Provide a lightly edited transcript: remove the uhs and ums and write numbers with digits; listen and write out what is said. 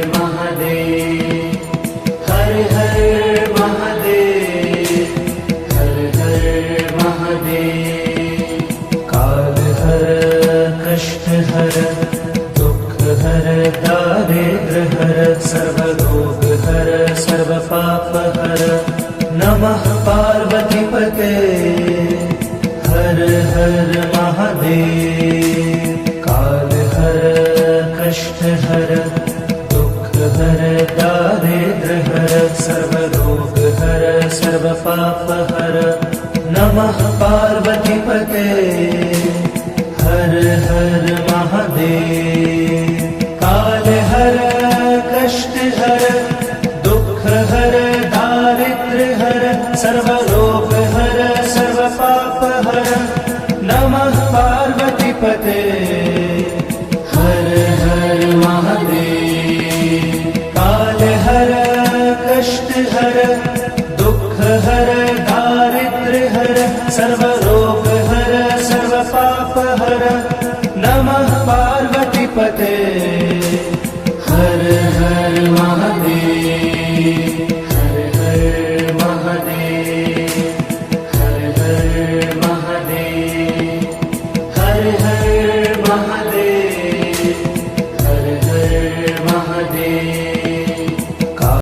महादेव, हर हर महादेव, हर हर महादेव। काल हर कष्ट हर दुख हर दारिद्र हर सर्व रोग हर सर्व पाप हर। नमः पार्वती पते हर हर महादेव। काल हर कष्ट हर दुख हर दारिद्र हर सर्व रोग हर सर्व पाप हर। नमः पार्वती पते हर हर महादेव। काल हर कष्ट हर दुख हर दारिद्र हर सर्व रोग हर सर्व पाप हर। नमः पार्वती पते हर हर महादेव। काल हर कष्ट हर दुख हर दारिद्र हर सर्व रोग हर सर्व पाप हर। नमः पार्वती पते हर हर महादेव।